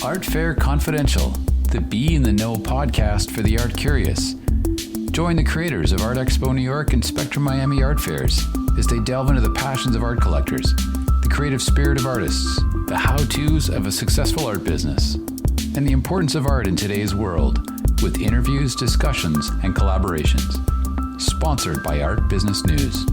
Art Fair Confidential, the Be in the Know podcast for the art curious. Join the creators of Art Expo New York and Spectrum Miami art fairs as they delve into the passions of art collectors, the creative spirit of artists, the how-tos of a successful art business, and the importance of art in today's world, with interviews, discussions, and collaborations. Sponsored by Art Business News.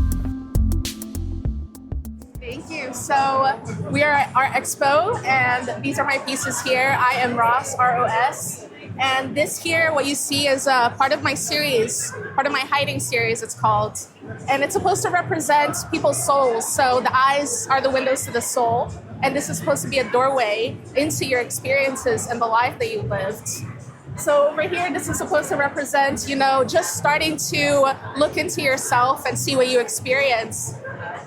Thank you. So we are at Art Expo, and these are my pieces here. I am Ross, R-O-S. And this here, what you see is part of my series, part of my hiding series, it's called. And it's supposed to represent people's souls. So the eyes are the windows to the soul. And this is supposed to be a doorway into your experiences and the life that you lived. So over here, this is supposed to represent, just starting to look into yourself and see what you experience.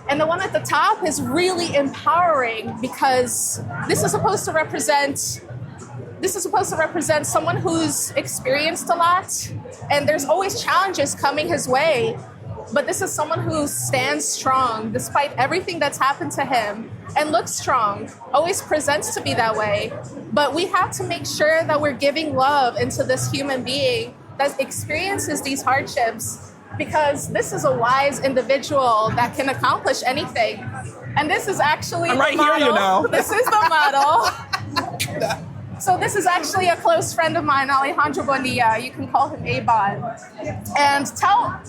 And the one at the top is really empowering because this is supposed to represent someone who's experienced a lot, and there's always challenges coming his way. But this is someone who stands strong despite everything that's happened to him and looks strong, always presents to be that way. But we have to make sure that we're giving love into this human being that experiences these hardships, because this is a wise individual that can accomplish anything. And this is actually I'm right the model. Here, you know. This is the model. So this is actually a close friend of mine, Alejandro Bonilla. You can call him Avon. And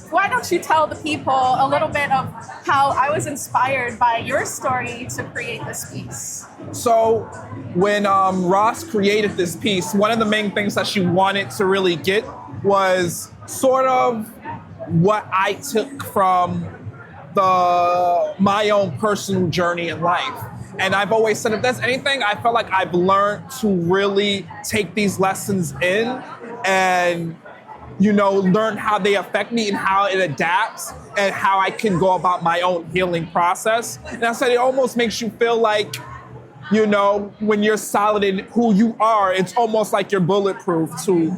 why don't you tell the people a little bit of how I was inspired by your story to create this piece? So when Ross created this piece, one of the main things that she wanted to really get was sort of what I took from my own personal journey in life. And I've always said, if there's anything, I felt like I've learned to really take these lessons in and, learn how they affect me and how it adapts and how I can go about my own healing process. And I said, it almost makes you feel like, when you're solid in who you are, it's almost like you're bulletproof to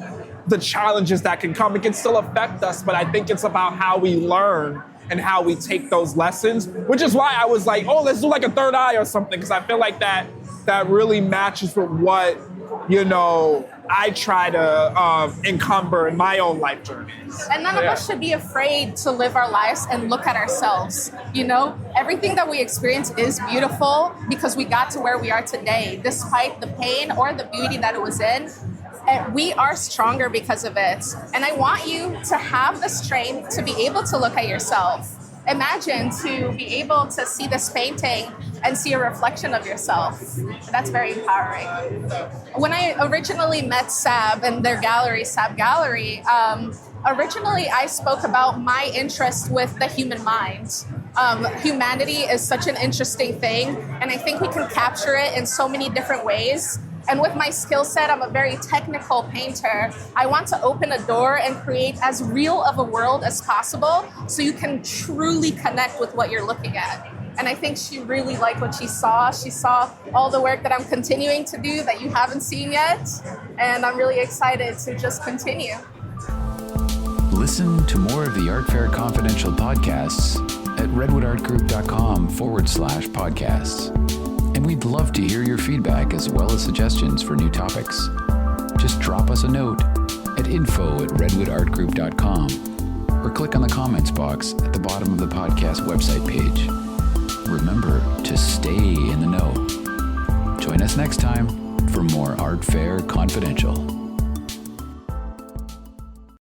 the challenges that can come. It can still affect us, but I think it's about how we learn and how we take those lessons, which is why I was like, let's do like a third eye or something, because I feel like that really matches with what, I try to encumber in my own life journeys. And none of us should be afraid to live our lives and look at ourselves. Everything that we experience is beautiful because we got to where we are today, despite the pain or the beauty that it was in. And we are stronger because of it. And I want you to have the strength to be able to look at yourself. Imagine to be able to see this painting and see a reflection of yourself. That's very empowering. When I originally met Sab and their gallery, Sab Gallery, originally I spoke about my interest with the human mind. Humanity is such an interesting thing, and I think we can capture it in so many different ways. And with my skill set, I'm a very technical painter. I want to open a door and create as real of a world as possible so you can truly connect with what you're looking at. And I think she really liked what she saw. She saw all the work that I'm continuing to do that you haven't seen yet. And I'm really excited to just continue. Listen to more of the Art Fair Confidential podcasts at redwoodartgroup.com/podcasts. And we'd love to hear your feedback as well as suggestions for new topics. Just drop us a note at info@redwoodartgroup.com or click on the comments box at the bottom of the podcast website page. Remember to stay in the know. Join us next time for more Art Fair Confidential.